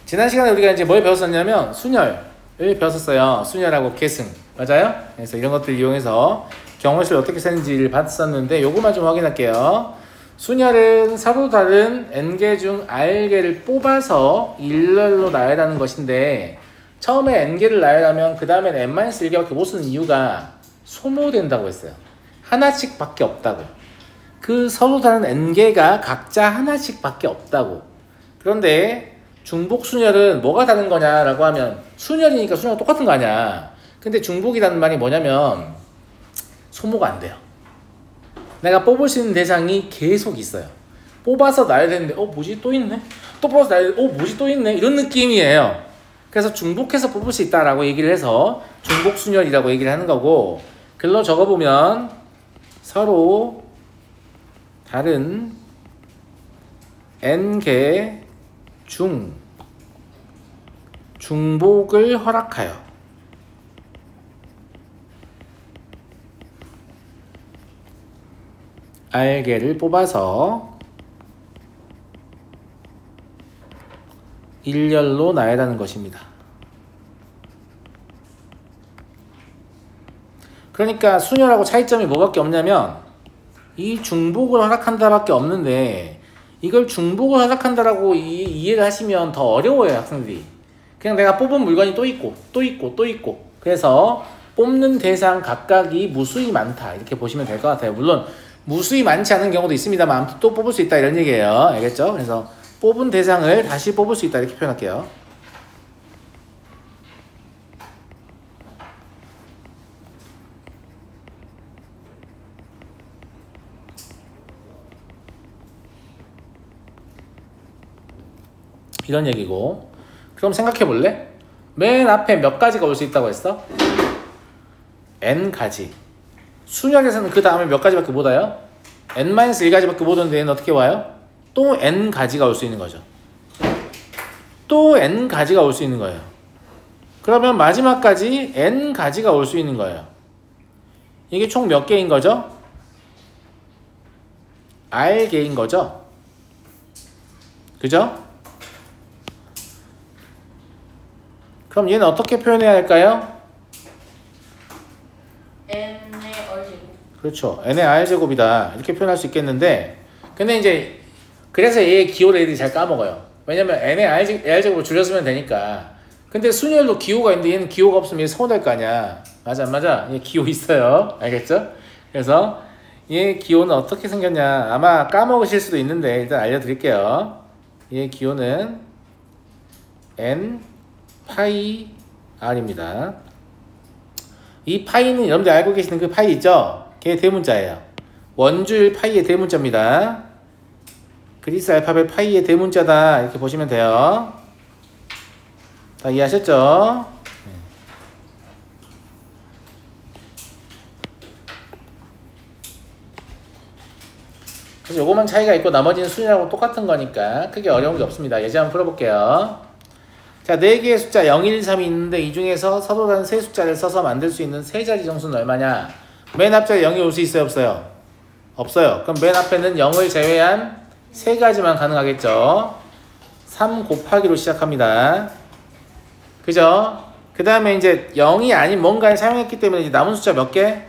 지난 시간에 우리가 이제 뭘 배웠었냐면 순열을 배웠었어요. 순열하고 계승. 맞아요? 그래서 이런 것들 이용해서 경호실을 어떻게 쓰는지를 봤었는데 요거만 좀 확인할게요. 순열은 서로 다른 n개 중 r개를 뽑아서 일렬로 나열하는 것인데 처음에 n개를 나열하면 그 다음엔 n-1개밖에 못 쓰는 이유가 소모된다고 했어요. 하나씩 밖에 없다고. 그 서로 다른 n개가 각자 하나씩 밖에 없다고. 그런데 중복순열은 뭐가 다른 거냐라고 하면 순열이니까 순열과 똑같은 거 아니야. 근데 중복이라는 말이 뭐냐면 소모가 안 돼요. 내가 뽑을 수 있는 대상이 계속 있어요. 뽑아서 나열했는데 뭐지 또 있네? 또 뽑아서 나열했는데 뭐지 또 있네? 이런 느낌이에요. 그래서 중복해서 뽑을 수 있다라고 얘기를 해서 중복순열이라고 얘기를 하는 거고, 글로 적어보면 서로 다른 n개 중 중복을 허락하여 r개를 뽑아서 일렬로 나열하는 것입니다. 그러니까 순열하고 차이점이 뭐밖에 없냐면 이 중복을 허락한다 밖에 없는데, 이걸 중복을 허락한다라고 이해를 하시면 더 어려워요, 학생들이. 그냥 내가 뽑은 물건이 또 있고 또 있고 또 있고, 그래서 뽑는 대상 각각이 무수히 많다 이렇게 보시면 될 것 같아요. 물론 무수히 많지 않은 경우도 있습니다만 아무튼 또 뽑을 수 있다 이런 얘기예요. 알겠죠? 그래서 뽑은 대상을 다시 뽑을 수 있다 이렇게 표현할게요. 이런 얘기고, 그럼 생각해 볼래? 맨 앞에 몇 가지가 올 수 있다고 했어? n가지. 순열에서는 그 다음에 몇 가지밖에 못 와요? n-1가지밖에 못 오는데 얘는 어떻게 와요? 또 n가지가 올 수 있는 거죠. 또 n가지가 올 수 있는 거예요. 그러면 마지막까지 n가지가 올 수 있는 거예요. 이게 총 몇 개인 거죠? r개인 거죠? 그죠? 그럼 얘는 어떻게 표현해야 할까요? n의 r제곱. 그렇죠. n의 r제곱이다 이렇게 표현할 수 있겠는데, 근데 이제 그래서 얘의 기호를 애들이 잘 까먹어요. 왜냐면 n의 r제곱을 줄여쓰면 되니까. 근데 순열도 기호가 있는데 얘는 기호가 없으면 얘 서운할 거 아니야. 맞아 안 맞아? 얘 기호 있어요. 알겠죠? 그래서 얘 기호는 어떻게 생겼냐, 아마 까먹으실 수도 있는데 일단 알려드릴게요. 얘 기호는 n 파이 r입니다. 이 파이는 여러분들 알고 계시는 그 파이 있죠? 걔의 대문자예요. 원주율 파이의 대문자입니다. 그리스 알파벳 파이의 대문자다 이렇게 보시면 돼요. 다 이해하셨죠? 그래서 요거만 차이가 있고 나머지는 순위하고 똑같은 거니까 크게 어려운 게 없습니다. 예제 한번 풀어볼게요. 자, 4개의 숫자 0, 1, 3이 있는데 이 중에서 서로 다른 세 숫자를 써서 만들 수 있는 세 자리 정수는 얼마냐? 맨 앞자리에 0이 올 수 있어요? 없어요? 없어요. 그럼 맨 앞에는 0을 제외한 세 가지만 가능하겠죠. 3 곱하기로 시작합니다. 그죠? 그 다음에 이제 0이 아닌 뭔가를 사용했기 때문에 이제 남은 숫자 몇 개?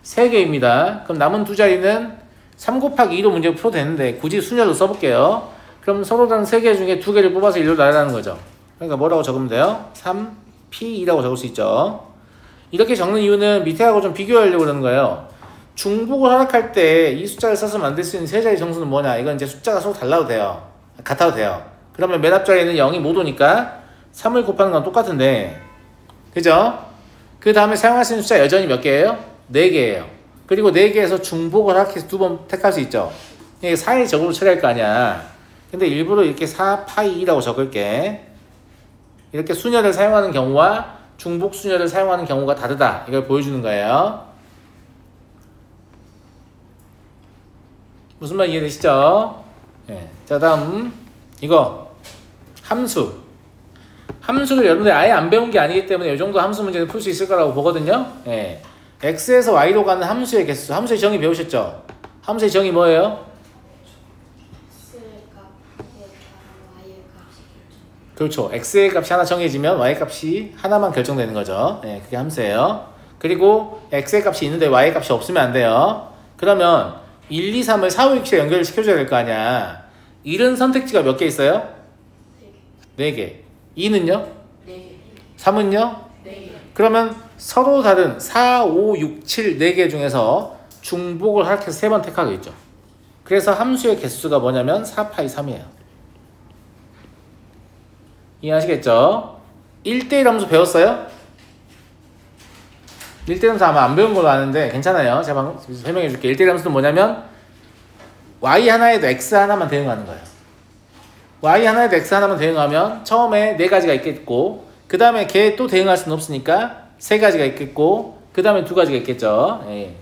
3개입니다. 그럼 남은 두 자리는 3 곱하기 2로 문제를 풀어도 되는데 굳이 순열로 써볼게요. 그럼 서로 다른 3개 중에 2개를 뽑아서 1로 나열하는 거죠. 그러니까 뭐라고 적으면 돼요? 3P2라고 적을 수 있죠. 이렇게 적는 이유는 밑에하고 좀 비교하려고 그러는 거예요. 중복을 허락할 때 이 숫자를 써서 만들 수 있는 세 자리 정수는 뭐냐? 이건 이제 숫자가 서로 달라도 돼요. 같아도 돼요. 그러면 맨 앞자리에는 0이 못 오니까 3을 곱하는 건 똑같은데, 그죠? 그 다음에 사용할 수 있는 숫자 여전히 몇 개예요? 4개예요. 그리고 4개에서 중복을 허락해서 2번 택할 수 있죠. 이게 4의 적으로 처리할 거 아니야. 근데 일부러 이렇게 4파이라고 적을게. 이렇게 순열을 사용하는 경우와 중복 순열을 사용하는 경우가 다르다, 이걸 보여주는 거예요. 무슨 말 이해되시죠? 네. 자, 다음 이거 함수. 함수를 여러분들 아예 안 배운 게 아니기 때문에 이 정도 함수 문제는 풀 수 있을 거라고 보거든요. 네. x에서 y로 가는 함수의 개수. 함수의 정의 배우셨죠? 함수의 정의 뭐예요? 그렇죠. x의 값이 하나 정해지면 y 값이 하나만 결정되는 거죠. 네, 그게 함수예요. 그리고 x의 값이 있는데 y의 값이 없으면 안 돼요. 그러면 1, 2, 3을 4, 5, 6에 연결을 시켜줘야 될 거 아니야. 1은 선택지가 몇 개 있어요? 4개. 2는요? 3은요? 그러면 서로 다른 4, 5, 6, 7, 4개 중에서 중복을 하락해서 3번 택하겠죠. 그래서 함수의 개수가 뭐냐면 4파이 3이에요. 이해하시겠죠? 1대1 함수 배웠어요? 1대1 함수 아마 안 배운 걸로 아는데 괜찮아요. 제가 방금 설명해 줄게요. 1대1 함수는 뭐냐면 y 하나에도 x 하나만 대응하는 거예요. y 하나에도 x 하나만 대응하면 처음에 4가지가 있겠고 그 다음에 걔 또 대응할 수는 없으니까 3가지가 있겠고 그 다음에 2가지가 있겠죠. 예.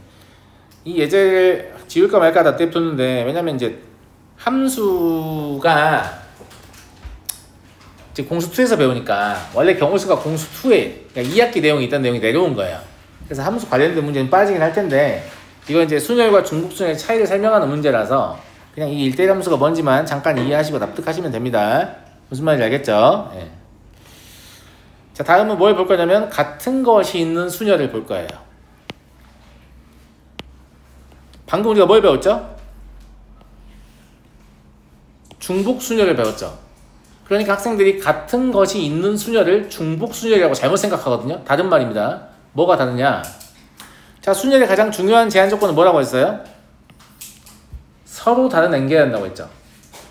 이 예제를 지울까 말까 다 냅뒀는데 왜냐면 이제 함수가 이제 공수 2에서 배우니까 원래 경우수가 공수 2에 그러니까 2학기 내용이 있다는 내용이 내려온 거예요. 그래서 함수 관련된 문제는 빠지긴 할 텐데 이건 이제 순열과 중복순열의 차이를 설명하는 문제라서 그냥 이 1대1 함수가 뭔지만 잠깐 이해하시고 납득하시면 됩니다. 무슨 말인지 알겠죠? 예. 자, 다음은 뭘 볼 거냐면 같은 것이 있는 순열을 볼 거예요. 방금 우리가 뭘 배웠죠? 중복순열을 배웠죠. 그러니까 학생들이 같은 것이 있는 순열을 중복순열이라고 잘못 생각하거든요. 다른 말입니다. 뭐가 다르냐? 자, 순열의 가장 중요한 제한 조건은 뭐라고 했어요? 서로 다른 엔계해야 한다고 했죠.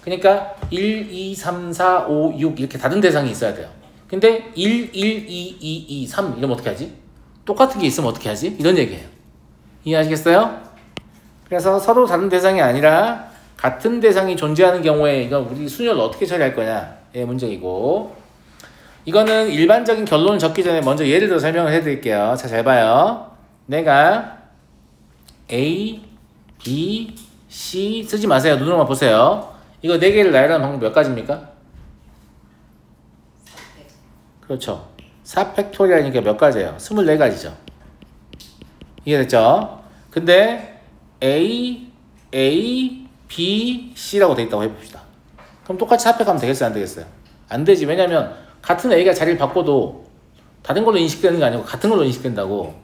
그러니까 1, 2, 3, 4, 5, 6 이렇게 다른 대상이 있어야 돼요. 근데 1, 1, 2, 2, 2, 3 이러면 어떻게 하지? 똑같은 게 있으면 어떻게 하지? 이런 얘기예요. 이해하시겠어요? 그래서 서로 다른 대상이 아니라 같은 대상이 존재하는 경우에 이건 우리 순열을 어떻게 처리할 거냐의 문제이고 이거는 일반적인 결론을 적기 전에 먼저 예를 들어 설명을 해드릴게요. 자, 잘 봐요. 내가 A, B, C 쓰지 마세요. 눈으로만 보세요. 이거 4개를 나열하는 방법 몇 가지입니까? 그렇죠. 4팩토리얼이니까 몇 가지예요? 24가지죠. 이해됐죠? 근데 A, B, C라고 돼 있다고 해봅시다. 그럼 똑같이 4팩 하면 되겠어요? 안 되겠어요? 안 되지. 왜냐면 같은 A가 자리를 바꿔도 다른 걸로 인식되는 게 아니고 같은 걸로 인식된다고.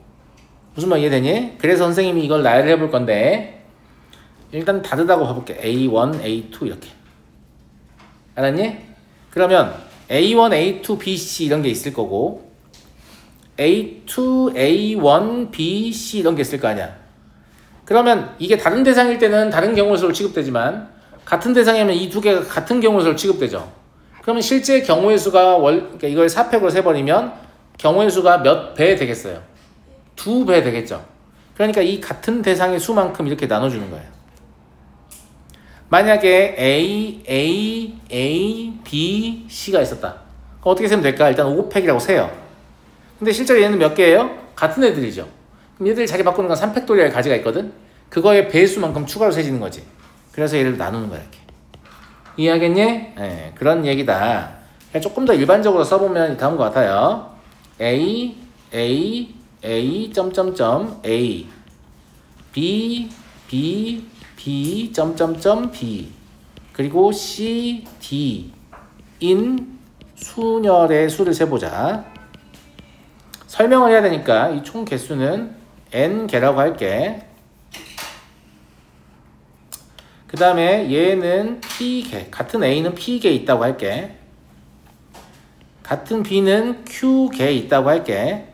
무슨 말 이해되니? 그래서 선생님이 이걸 나열을 해볼 건데 일단 다르다고 봐볼게. A1, A2 이렇게. 알았니? 그러면 A1, A2, B, C 이런 게 있을 거고 A2, A1, B, C 이런 게 있을 거 아니야. 그러면 이게 다른 대상일 때는 다른 경우수로 취급되지만 같은 대상이면 이 두 개가 같은 경우수로 취급되죠. 그러면 실제 경우의 수가 그러니까 이걸 4팩으로 세버리면 경우의 수가 몇 배 되겠어요? 2배 되겠죠. 그러니까 이 같은 대상의 수만큼 이렇게 나눠주는 거예요. 만약에 A, B, C가 있었다. 그럼 어떻게 세면 될까? 일단 5팩이라고 세요. 근데 실제로 얘는 몇 개예요? 같은 애들이죠. 그럼 얘들 자리 바꾸는 건 3팩토리얼 가지가 있거든? 그거의 배수만큼 추가로 세지는 거지. 그래서 얘를 나누는 거야, 이렇게. 이해하겠니? 네, 그런 얘기다. 조금 더 일반적으로 써보면 다음과 같아요. A, 점점점, A, B, 점점점, B, 그리고 C, D, 인 순열의 수를 세보자. 설명을 해야 되니까 이 총 개수는 N개라고 할게. 그 다음에 얘는 P개, 같은 A는 P개 있다고 할게. 같은 B는 Q개 있다고 할게.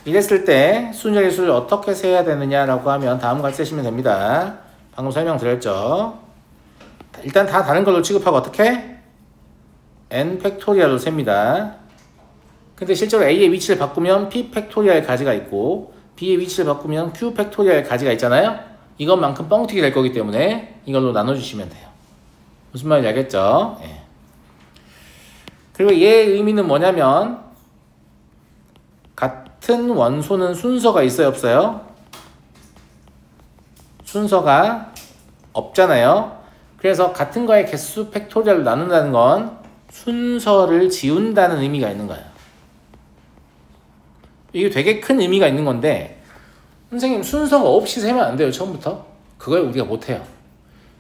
이랬을 때 순열의 수를 어떻게 세야 되느냐라고 하면 다음과 같이 쓰시면 됩니다. 방금 설명드렸죠. 일단 다 다른 걸로 취급하고 어떻게? N 팩토리얼로 셉니다. 근데 실제로 A의 위치를 바꾸면 P 팩토리얼 가지가 있고 B의 위치를 바꾸면 Q 팩토리얼 가지가 있잖아요. 이것만큼 뻥튀기 될 거기 때문에 이걸로 나눠주시면 돼요. 무슨 말인지 알겠죠? 예. 그리고 얘의 의미는 뭐냐면 같은 원소는 순서가 있어요, 없어요? 순서가 없잖아요. 그래서 같은 거의 개수 팩토리얼로 나눈다는 건 순서를 지운다는 의미가 있는 거예요. 이게 되게 큰 의미가 있는 건데 선생님 순서가 없이 세면 안 돼요, 처음부터? 그걸 우리가 못해요.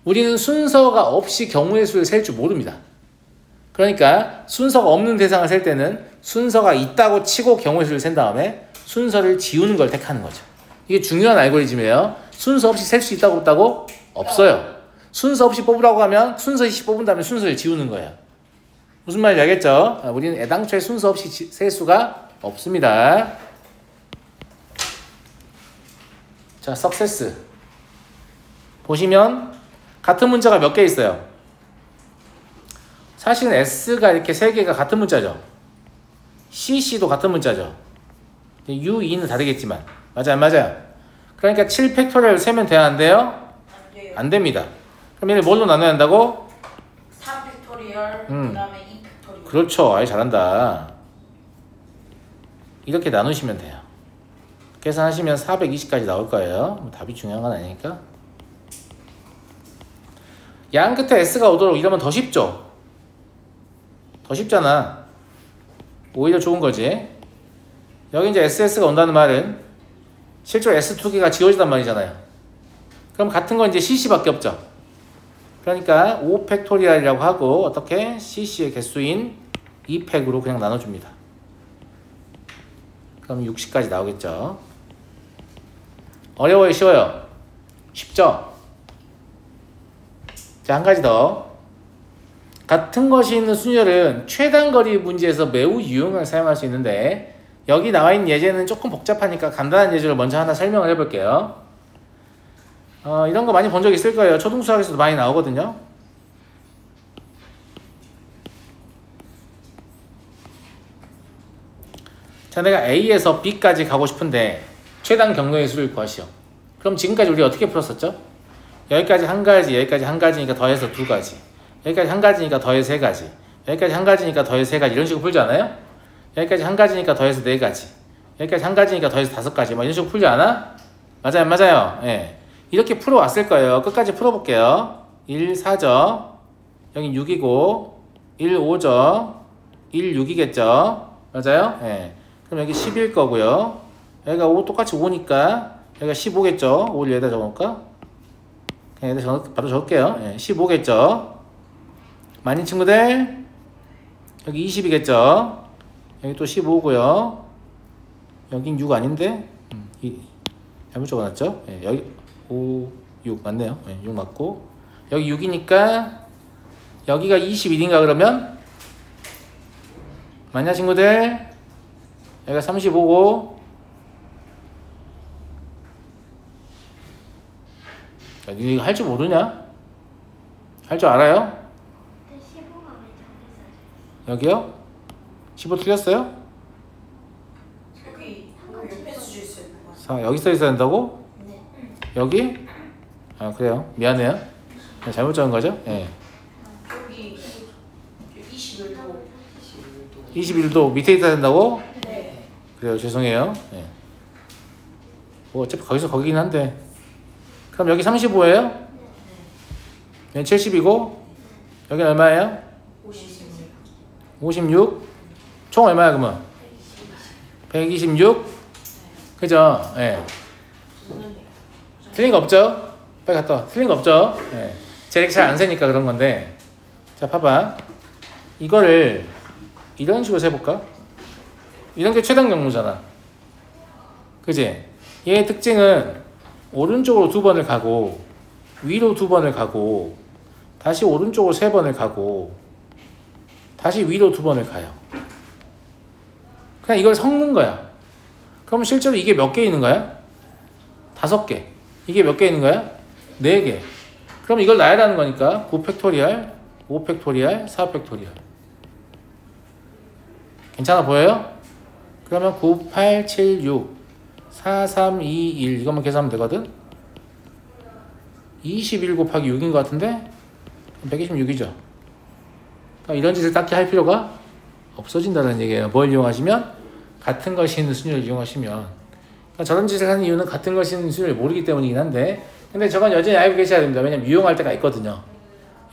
우리는 순서가 없이 경우의 수를 셀 줄 모릅니다. 그러니까 순서가 없는 대상을 셀 때는 순서가 있다고 치고 경우의 수를 센 다음에 순서를 지우는 걸 택하는 거죠. 이게 중요한 알고리즘이에요. 순서 없이 셀 수 있다고 없다고? 없어요. 순서 없이 뽑으라고 하면 순서 없이 뽑은 다음에 순서를 지우는 거예요. 무슨 말인지 알겠죠? 우리는 애당초에 순서 없이 셀 수가 없습니다. 자, 석세스 보시면 같은 문자가 몇 개 있어요. 사실은 S가 이렇게 세 개가 같은 문자죠. CC도 같은 문자죠. U, E는 다르겠지만 맞아요, 맞아요. 그러니까 7팩토리얼 세면 돼야 안 돼요? 안 돼요. 안 됩니다. 그럼 얘를 뭘로 나눠야 한다고? 3팩토리얼 그다음에 2팩토리얼. 그렇죠. 아이 잘한다. 이렇게 나누시면 돼요. 계산하시면 420까지 나올 거예요. 뭐 답이 중요한 건 아니니까. 양 끝에 S가 오도록 이러면 더 쉽죠? 더 쉽잖아. 오히려 좋은 거지. 여기 이제 SS가 온다는 말은 실제로 S 두 개가 지워지단 말이잖아요. 그럼 같은 건 이제 CC밖에 없죠. 그러니까 5팩토리얼이라고 하고 어떻게 CC의 개수인 2팩으로 그냥 나눠줍니다. 그럼 60까지 나오겠죠. 어려워요, 쉬워요? 쉽죠? 자, 한 가지 더. 같은 것이 있는 순열은 최단거리 문제에서 매우 유용하게 사용할 수 있는데 여기 나와 있는 예제는 조금 복잡하니까 간단한 예제를 먼저 하나 설명을 해볼게요. 이런 거 많이 본 적 있을 거예요. 초등수학에서도 많이 나오거든요. 자, 내가 A에서 B까지 가고 싶은데 최단 경로의 수를 구하시오. 그럼 지금까지 우리 어떻게 풀었었죠? 여기까지 한 가지, 여기까지 한 가지니까 더해서 두 가지, 여기까지 한 가지니까 더해서 세 가지, 여기까지 한 가지니까 더해서 세 가지, 이런 식으로 풀지 않아요? 여기까지 한 가지니까 더해서 네 가지, 여기까지 한 가지니까 더해서 다섯 가지, 뭐 이런 식으로 풀지 않아? 맞아요, 맞아요. 예. 이렇게 풀어왔을 거예요. 끝까지 풀어볼게요. 1, 4죠. 여긴 6이고 1, 5죠. 1, 6이겠죠. 맞아요? 예. 그럼 여기 10일 거고요. 여기가 5 똑같이 5니까 여기가 15겠죠. 5를 여기다 적어놓을까? 그냥 여기다 바로 적을게요. 예. 15겠죠. 많이 친구들 여기 20이겠죠. 여기 또 15고요. 여긴 6 아닌데? 잘못 적어놨죠? 예. 여기 5, 6 맞네요. 네, 6 맞고 여기 6이니까 여기가 21인가 그러면 맞냐 친구들? 여기가 35고 니네 이거 할 줄 모르냐? 할 줄 알아요? 여기요? 15 틀렸어요? 여기 옆에 수주 있어요. 여기 써 있어야 된다고? 여기? 아 그래요? 미안해요. 잘못 적은 거죠? 예. 여기 21도. 21도 밑에 있어야 된다고? 네. 그래요. 죄송해요. 예. 뭐 어차피 거기서 거기긴 한데. 그럼 여기 35예요? 여기 70이고 여기 얼마예요? 56. 총 얼마야 그러면? 126. 그죠? 예. 틀린 거 없죠? 빨리 갔다 와. 틀린 거 없죠? 예. 제가 잘 안 세니까 그런 건데. 자, 봐봐. 이거를 이런 식으로 세볼까? 이런 게 최단 경로잖아. 그지? 얘의 특징은 오른쪽으로 2번을 가고 위로 2번을 가고 다시 오른쪽으로 3번을 가고 다시 위로 2번을 가요. 그냥 이걸 섞는 거야. 그럼 실제로 이게 몇 개 있는 거야? 5개. 이게 몇 개 있는 거야? 4개. 그럼 이걸 나열하는 거니까 9팩토리얼, 5팩토리얼, 4팩토리얼. 괜찮아 보여요? 그러면 9, 8, 7, 6, 4, 3, 2, 1 이것만 계산하면 되거든? 21 곱하기 6인 것 같은데? 126이죠. 그러니까 이런 짓을 딱히 할 필요가 없어진다는 얘기예요. 뭘 이용하시면? 같은 것이 있는 순위를 이용하시면. 그러니까 저런 짓을 하는 이유는 같은 것이 있는 순위를 모르기 때문이긴 한데 근데 저건 여전히 알고 계셔야 됩니다. 왜냐면 유용할 때가 있거든요.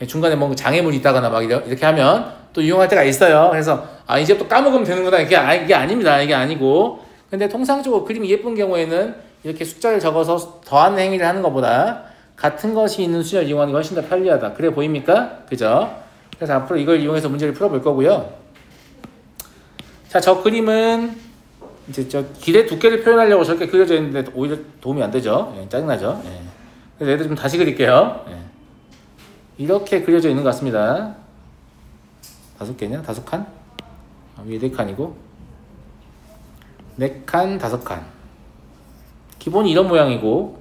중간에 뭔가 장애물이 있다거나 막 이렇게 하면 또 유용할 때가 있어요. 그래서 이제 또 까먹으면 되는구나. 이게 아닙니다. 이게 아니고. 근데 통상적으로 그림이 예쁜 경우에는 이렇게 숫자를 적어서 더하는 행위를 하는 것보다 같은 것이 있는 순열을 이용하는 게 훨씬 더 편리하다. 그래 보입니까? 그죠? 그래서 앞으로 이걸 이용해서 문제를 풀어볼 거고요. 자, 저 그림은 이제 저 길의 두께를 표현하려고 저렇게 그려져 있는데 오히려 도움이 안 되죠. 예, 짜증나죠. 예. 그래서 얘들 좀 다시 그릴게요. 예. 이렇게 그려져 있는 것 같습니다. 5개냐? 5칸? 위에 4칸이고 4칸, 5칸. 기본이 이런 모양이고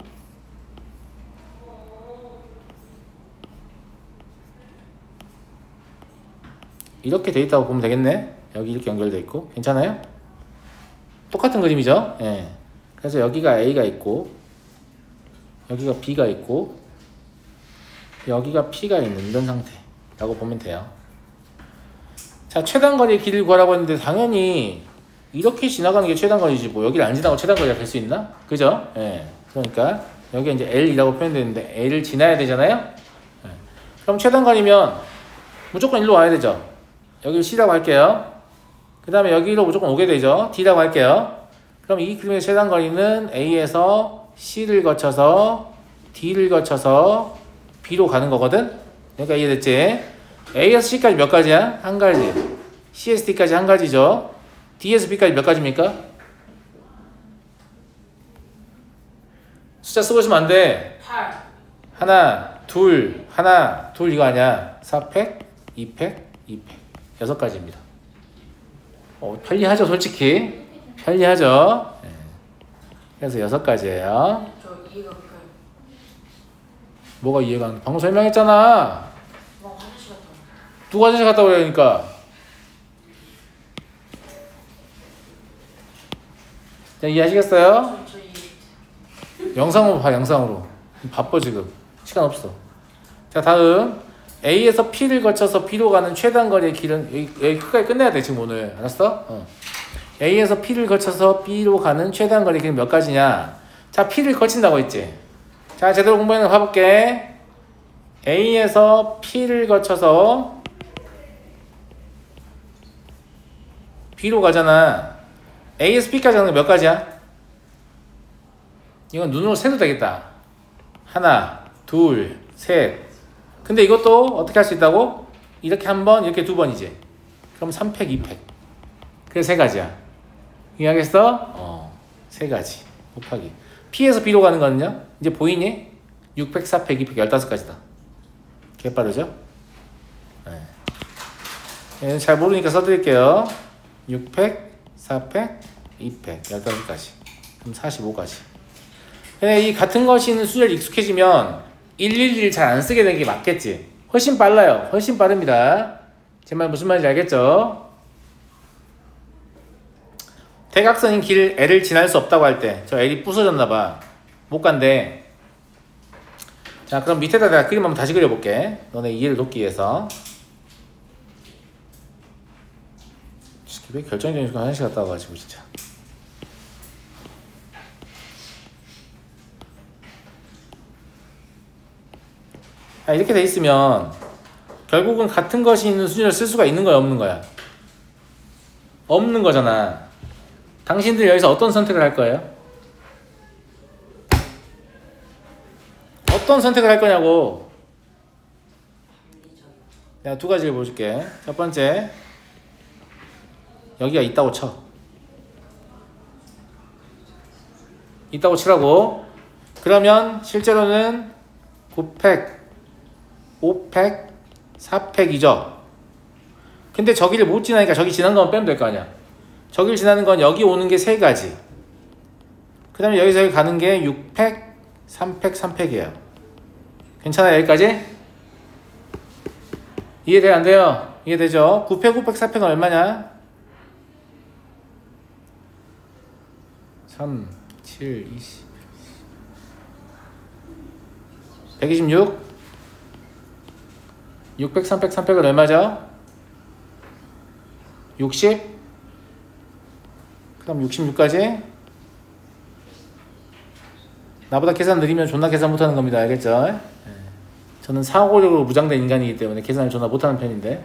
이렇게 돼 있다고 보면 되겠네. 여기 이렇게 연결돼 있고 괜찮아요? 똑같은 그림이죠. 예. 그래서 여기가 A가 있고 여기가 B가 있고 여기가 P가 있는 이런 상태라고 보면 돼요. 자, 최단거리의 길이를 구하라고 했는데 당연히 이렇게 지나가는 게 최단거리지 뭐 여기를 안 지나고 최단거리가 될 수 있나? 그죠? 예. 그러니까 여기 이제 L이라고 표현되는데 L을 지나야 되잖아요. 예. 그럼 최단거리면 무조건 일로 와야 되죠. 여기를 C라고 할게요. 그 다음에 여기로 무조건 오게 되죠. D라고 할게요. 그럼 이 그림의 최단거리는 A에서 C를 D를 거쳐서 B로 가는 거거든. 그러니까 이해됐지? A에서 C까지 몇 가지야? 한 가지. C에서 D까지 한 가지죠. D에서 B까지 몇 가지입니까? 숫자 쓰고 있으면 안 돼. 8. 하나, 둘 이거 아니야. 4팩, 2팩, 2팩. 6가지입니다. 편리하죠, 솔직히. 편리하죠. 네. 그래서 6가지예요. 저 이해가 가요. 뭐가 이해가 안 돼? 방금 설명했잖아. 화장실 갔다 왔는데. 누가 화장실 갔다 오라니까. 자, 이해하시겠어요? 영상으로 봐, 영상으로. 바빠 지금. 시간 없어. 자, 다음. A에서 P를 거쳐서 B로 가는 최단거리의 길은 여기 끝까지 끝내야 돼 지금 오늘. 알았어? A에서 P를 거쳐서 B로 가는 최단거리의 길은 몇 가지냐? 자, P를 거친다고 했지. 자, 제대로 공부해서 봐볼게. A에서 P를 거쳐서 B로 가잖아. A에서 B까지 가는 게 몇 가지야? 이건 눈으로 세도 되겠다. 하나, 둘, 셋. 근데 이것도 어떻게 할 수 있다고? 이렇게 한 번, 이렇게 2번이지. 그럼 3팩, 2팩. 그래서 3가지야. 이해하겠어? 3가지. 곱하기. P에서 B로 가는 거는요? 이제 보이니? 6팩, 4팩, 2팩, 15가지다. 개빠르죠? 네. 잘 모르니까 써드릴게요. 6팩, 4팩, 2팩, 15가지. 그럼 45가지. 이 같은 것이 있는 수열이 익숙해지면 111 잘 안 쓰게 되는 게 맞겠지. 훨씬 빨라요. 훨씬 빠릅니다. 제 말 무슨 말인지 알겠죠? 대각선인 길 L을 지날 수 없다고 할 때 저 L이 부서졌나봐. 못 간대. 자, 그럼 밑에다 내가 그림 한번 다시 그려볼게. 너네 이해를 돕기 위해서. 왜 결정적인 순간 화장실 갔다 와가지고 진짜. 이렇게 돼 있으면 결국은 같은 것이 있는 수준을 쓸 수가 있는 거야, 없는 거야? 없는 거잖아. 당신들 여기서 어떤 선택을 할 거예요? 어떤 선택을 할 거냐고. 내가 2가지를 보여줄게. 첫 번째, 여기가 있다고 쳐. 있다고 치라고. 그러면 실제로는 9팩 5팩, 4팩이죠. 근데 저기를 못 지나니까 저기 지난 것만 빼면 될 거 아니야. 저기를 지나는 건 여기 오는 게 3가지. 그 다음에 여기서 여기 가는 게 6팩, 3팩, 3팩이에요. 괜찮아요? 여기까지? 이해돼요? 안 돼요? 이해되죠? 9팩, 5팩, 4팩은 얼마냐? 3, 7, 20 126 600, 300, 300은 얼마죠? 60? 그럼 66까지? 나보다 계산 느리면 존나 계산 못하는 겁니다. 알겠죠? 저는 사고력으로 무장된 인간이기 때문에 계산을 존나 못하는 편인데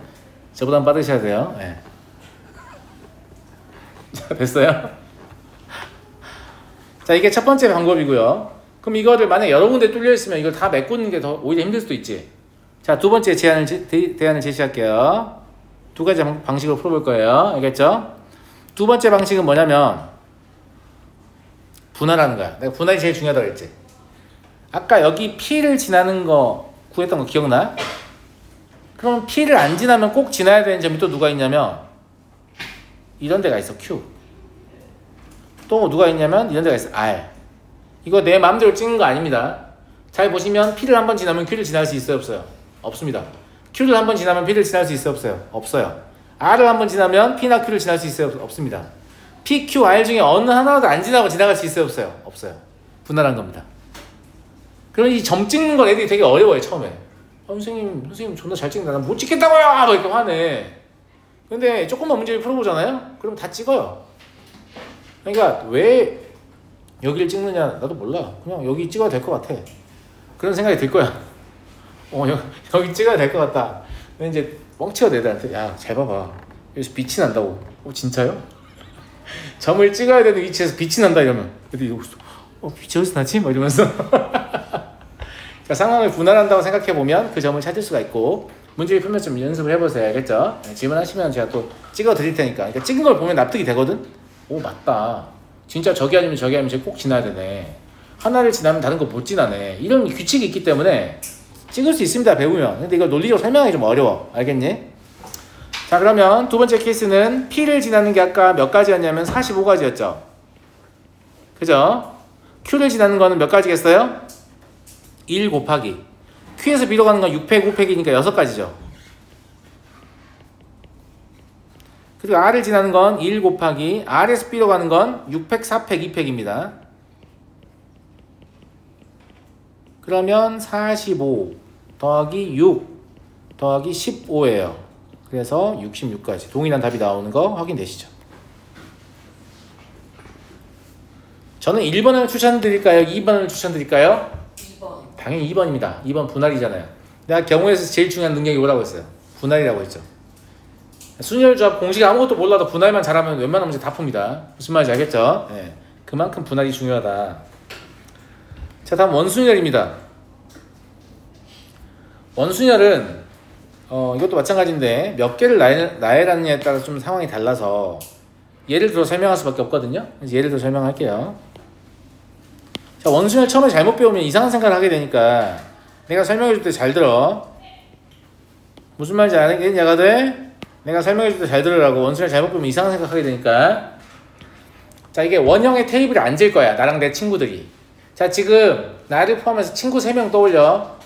저보다는 빠르셔야 돼요. 자, 됐어요? 자, 이게 첫 번째 방법이고요. 그럼 이거를 만약 여러 군데 뚫려 있으면 이걸 다 메꾸는 게 더 오히려 힘들 수도 있지. 자, 두 번째 대안을 제시할게요. 두 가지 방식으로 풀어볼 거예요. 알겠죠? 두 번째 방식은 뭐냐면 분할하는 거야. 내가 분할이 제일 중요하다고 했지. 아까 여기 P를 지나는 거 구했던 거 기억나? 그럼 P를 안 지나면 꼭 지나야 되는 점이 또 누가 있냐면 이런 데가 있어. Q. 또 누가 있냐면 이런 데가 있어. R. 이거 내 마음대로 찍는 거 아닙니다. 잘 보시면 P를 한번 지나면 Q를 지날 수 있어요? 없어요? 없습니다. Q를 한번 지나면 P를 지날 수 있어요? 없어요? 없어요. R을 한번 지나면 P나 Q를 지날 수 있어요? 없습니다. P, Q, R 중에 어느 하나도 안 지나고 지나갈 수 있어요? 없어요? 없어요. 분할한 겁니다. 그럼 이 점 찍는 건 애들이 되게 어려워요. 처음에. 선생님 존나 잘 찍는다. 난 못 찍겠다고요! 막 이렇게 화내. 근데 조금만 문제를 풀어보잖아요? 그럼 다 찍어요. 그러니까 왜 여기를 찍느냐 나도 몰라. 그냥 여기 찍어야 될 것 같아. 그런 생각이 들 거야. 여기 찍어야 될 것 같다. 근데 이제 뻥치가 애들한테 야 잘 봐봐. 여기서 빛이 난다고. 진짜요? 점을 찍어야 되는 위치에서 빛이 난다 이러면 애들이 빛이 어디서 나지? 막 이러면서 자, 상황을 분할한다고 생각해보면 그 점을 찾을 수가 있고 문제를 풀면 좀 연습을 해보세요. 알겠죠? 질문하시면 제가 또 찍어 드릴 테니까. 그러니까 찍은 걸 보면 납득이 되거든? 오 맞다. 진짜 저기 아니면 저기 아니면 저기 꼭 지나야 되네. 하나를 지나면 다른 거 못 지나네. 이런 규칙이 있기 때문에 찍을 수 있습니다. 배우면. 근데 이걸 논리적으로 설명하기 좀 어려워. 알겠니? 자, 그러면 두 번째 케이스는 P를 지나는 게 아까 몇 가지였냐면 45가지였죠. 그죠? Q를 지나는 거는 몇 가지겠어요? 1 곱하기 Q에서 B로 가는 건 6팩, 5팩이니까 6가지죠. 그리고 R을 지나는 건 1 곱하기 R에서 B로 가는 건 6팩, 4팩, 2팩입니다. 그러면 45 더하기 6 더하기 15예요. 그래서 66까지. 동일한 답이 나오는 거 확인되시죠? 저는 1번을 추천드릴까요? 2번을 추천드릴까요? 2번. 당연히 2번입니다. 2번 분할이잖아요. 내가 경우에서 제일 중요한 능력이 뭐라고 했어요? 분할이라고 했죠. 순열조합 공식 아무것도 몰라도 분할만 잘하면 웬만한 문제 다 풉니다. 무슨 말인지 알겠죠? 네. 그만큼 분할이 중요하다. 자, 다음 원순열입니다. 원순열은 이것도 마찬가지인데 몇 개를 나열하느냐에 따라 좀 상황이 달라서 예를 들어 설명할 수밖에 없거든요. 그래서 예를 들어 설명할게요. 자, 원순열 처음에 잘못 배우면 이상한 생각을 하게 되니까 내가 설명해 줄 때 잘 들어. 무슨 말인지 알겠니, 야가들? 내가 설명해 줄 때 잘 들으라고. 원순열 잘못 배우면 이상한 생각하게 되니까. 자, 이게 원형의 테이블에 앉을 거야. 나랑 내 친구들이. 자, 지금 나를 포함해서 친구 3명 떠올려.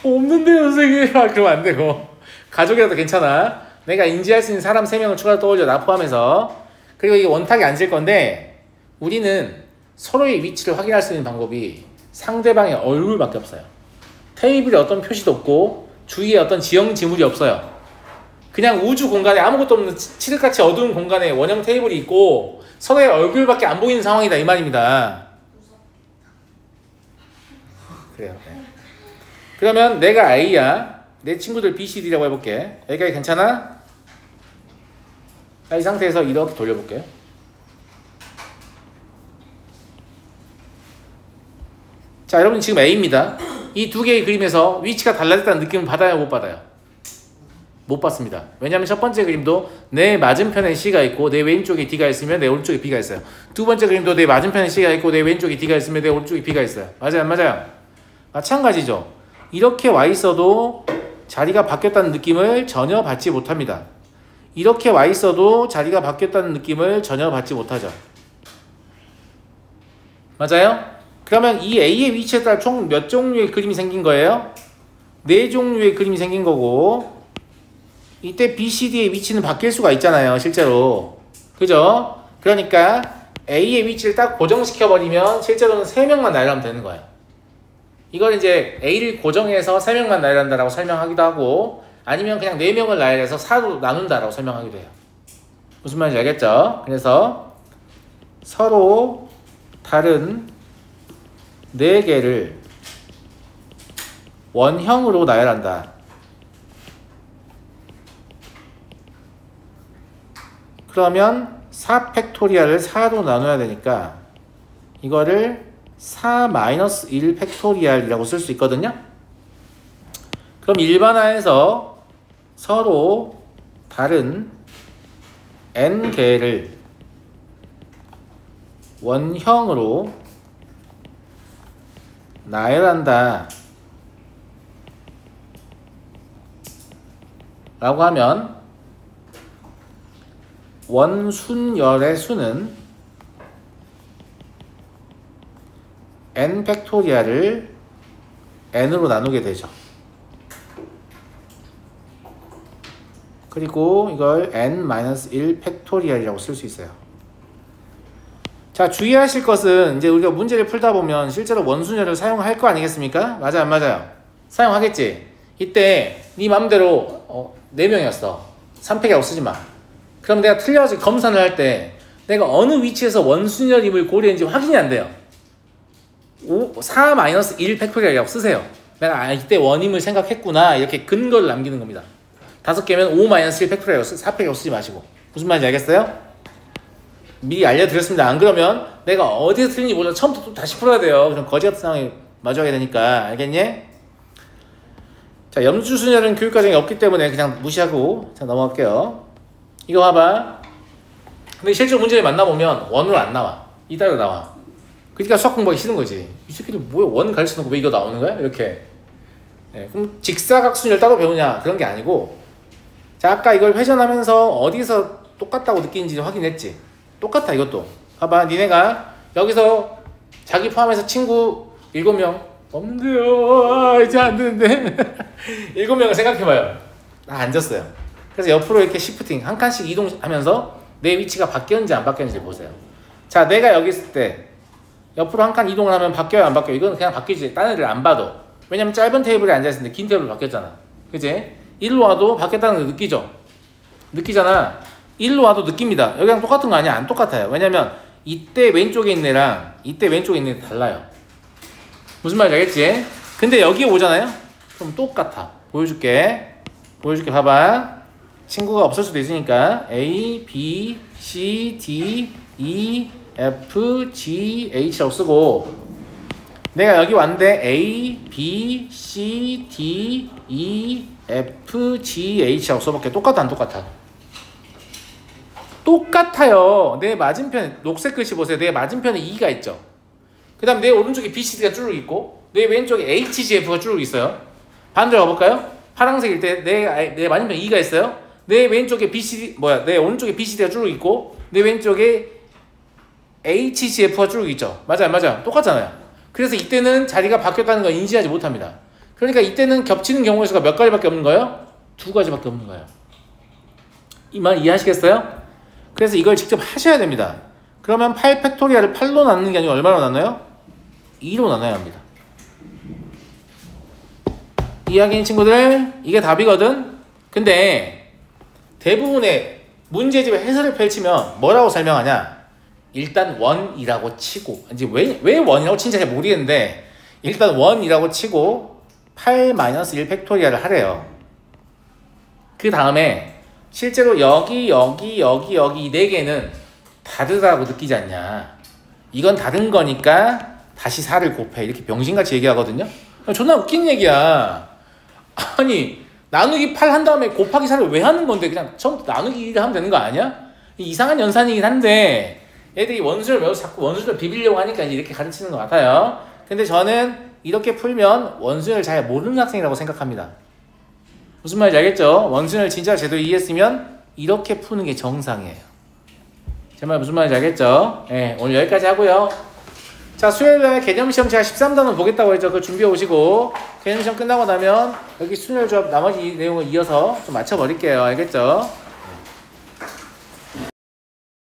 없는데요, 선생님. 그러면 안 되고. 가족이라도 괜찮아. 내가 인지할 수 있는 사람 3명을 추가로 떠올려. 나 포함해서. 그리고 이게 원탁이 앉을 건데 우리는 서로의 위치를 확인할 수 있는 방법이 상대방의 얼굴밖에 없어요. 테이블에 어떤 표시도 없고 주위에 어떤 지형 지물이 없어요. 그냥 우주 공간에 아무것도 없는 칠흑같이 어두운 공간에 원형 테이블이 있고 서로의 얼굴밖에 안 보이는 상황이다 이 말입니다. 그래요. 네. 그러면 내가 A야. 내 친구들 B, C, D라고 해볼게. 여기까지 괜찮아? 자, 이 상태에서 이렇게 돌려볼게. 자, 여러분 지금 A입니다. 이 두 개의 그림에서 위치가 달라졌다는 느낌을 받아요? 못 받아요? 못 받습니다. 왜냐하면 첫 번째 그림도 내 맞은편에 C가 있고 내 왼쪽에 D가 있으면 내 오른쪽에 B가 있어요. 두 번째 그림도 내 맞은편에 C가 있고 내 왼쪽에 D가 있으면 내 오른쪽에 B가 있어요. 맞아요? 안 맞아요? 마찬가지죠. 이렇게 와 있어도 자리가 바뀌었다는 느낌을 전혀 받지 못합니다. 이렇게 와 있어도 자리가 바뀌었다는 느낌을 전혀 받지 못하죠. 맞아요? 그러면 이 A의 위치에 따라 총 몇 종류의 그림이 생긴 거예요? 4종류의 그림이 생긴 거고 이때 B, C, D의 위치는 바뀔 수가 있잖아요. 실제로. 그죠? 그러니까 A의 위치를 딱 고정시켜버리면 실제로는 3명만 나열하면 되는 거예요. 이걸 이제 A를 고정해서 3명만 나열한다라고 설명하기도 하고 아니면 그냥 4명을 나열해서 4로 나눈다라고 설명하기도 해요. 무슨 말인지 알겠죠? 그래서 서로 다른 4개를 원형으로 나열한다. 그러면 4팩토리얼을 4로 나눠야 되니까 이거를 4-1 팩토리얼이라고 쓸 수 있거든요. 그럼 일반화해서 서로 다른 n개를 원형으로 나열한다 라고 하면 원순열의 수는 n 팩토리얼을 n으로 나누게 되죠. 그리고 이걸 n-1 팩토리얼이라고 쓸 수 있어요. 자, 주의하실 것은 이제 우리가 문제를 풀다 보면 실제로 원순열을 사용할 거 아니겠습니까? 맞아, 안 맞아요? 사용하겠지? 이때 네 맘대로 4명이었어. 3팩이라고 쓰지 마. 그럼 내가 틀려가지고 검산을 할 때 내가 어느 위치에서 원순열임을 고려했는지 확인이 안 돼요. 4-1 팩토리얼이라고 쓰세요. 내가 이때 원임을 생각했구나 이렇게 근거를 남기는 겁니다. 5개면 5-1 팩토리얼이라고 4팩이라고 쓰지 마시고. 무슨 말인지 알겠어요? 미리 알려드렸습니다. 안 그러면 내가 어디서 틀린지 몰라 처음부터 또 다시 풀어야 돼요. 그럼 거지 같은 상황에 마주하게 되니까. 알겠니? 자, 염주순열은 교육과정이 없기 때문에 그냥 무시하고 자 넘어갈게요. 이거 봐봐. 근데 실제로 문제를 만나보면 원으로 안 나와. 이따로 나와. 그러니까 수학 공부하기 싫은 거지. 이 새끼들 뭐야, 원 가르쳐놓고 왜 이거 나오는 거야? 이렇게. 네, 그럼 직사각순열 따로 배우냐? 그런 게 아니고, 자, 아까 이걸 회전하면서 어디서 똑같다고 느끼는지 확인했지. 똑같아, 이것도. 봐봐, 니네가 여기서 자기 포함해서 친구 7명 없는데요. 이제 안 되는데. 7명을 생각해봐요. 나 앉았어요. 그래서 옆으로 이렇게 시프팅 한 칸씩 이동하면서 내 위치가 바뀌었는지 안 바뀌었는지 보세요. 자, 내가 여기 있을 때 옆으로 한 칸 이동을 하면 바뀌어요, 안 바뀌어요? 이건 그냥 바뀌지. 딴 애들 안 봐도. 왜냐면 짧은 테이블에 앉아있을 때 긴 테이블로 바뀌었잖아. 그치? 일로 와도 바뀌었다는 걸 느끼죠? 느끼잖아. 일로 와도 느낍니다. 여기랑 똑같은 거 아니야? 안 똑같아요. 왜냐면 이때 왼쪽에 있는 애랑 이때 왼쪽에 있는 애 달라요. 무슨 말인지 알겠지? 근데 여기 오잖아요? 그럼 똑같아. 보여줄게. 봐봐. 친구가 없을 수도 있으니까 A, B, C, D, E, F, G, H라고 쓰고, 내가 여기 왔는데 A, B, C, D, E, F, G, H라고 써볼게. 똑같아, 안 똑같아? 똑같아요. 내 맞은편 녹색 글씨 보세요. 내 맞은편에 E가 있죠. 그 다음 내 오른쪽에 B, C, D가 쭈르륵 있고 내 왼쪽에 H, G, F가 쭈르륵 있어요. 반대로 가볼까요? 파란색일 때 내 맞은편에 E가 있어요. 내 왼쪽에 B, C, D, 내 오른쪽에 B, C, D가 쭈르륵 있고 내 왼쪽에 H, G, F가 쭈르륵 있죠. 맞아요, 맞아요. 똑같잖아요. 그래서 이때는 자리가 바뀌었다는 걸 인지하지 못합니다. 그러니까 이때는 겹치는 경우의 수가 몇 가지밖에 없는 거예요? 2가지밖에 없는 거예요. 이 말 이해하시겠어요? 그래서 이걸 직접 하셔야 됩니다. 그러면 8 팩토리얼을 8로 나누는 게 아니고 얼마로 나눠요? 2로 나눠야 합니다. 이해하긴 친구들? 이게 답이거든? 근데 대부분의 문제집의 해설을 펼치면 뭐라고 설명하냐? 일단 원이라고 치고, 이제 왜 원이라고 친지 잘 모르겠는데 일단 원이라고 치고 8-1 팩토리얼을 하래요. 그 다음에 실제로 여기 이 4개는 다르다고 느끼지 않냐. 이건 다른 거니까 다시 4를 곱해. 이렇게 병신같이 얘기하거든요. 존나 웃긴 얘기야. 아니, 나누기 8 한 다음에 곱하기 4를 왜 하는 건데 그냥 처음부터 나누기 1을 하면 되는 거 아니야? 이상한 연산이긴 한데 애들이 원수를 외워서 자꾸 원수를 비비려고 하니까 이렇게 가르치는 것 같아요. 근데 저는 이렇게 풀면 원수를 잘 모르는 학생이라고 생각합니다. 무슨 말인지 알겠죠? 원순을 진짜 제대로 이해했으면 이렇게 푸는 게 정상이에요. 제 말 무슨 말인지 알겠죠? 네, 오늘 여기까지 하고요. 자, 수요일날 개념시험 제가 13단원 보겠다고 했죠. 그거 준비해 오시고 개념시험 끝나고 나면 여기 순열조합 나머지 내용을 이어서 좀 맞춰버릴게요. 알겠죠?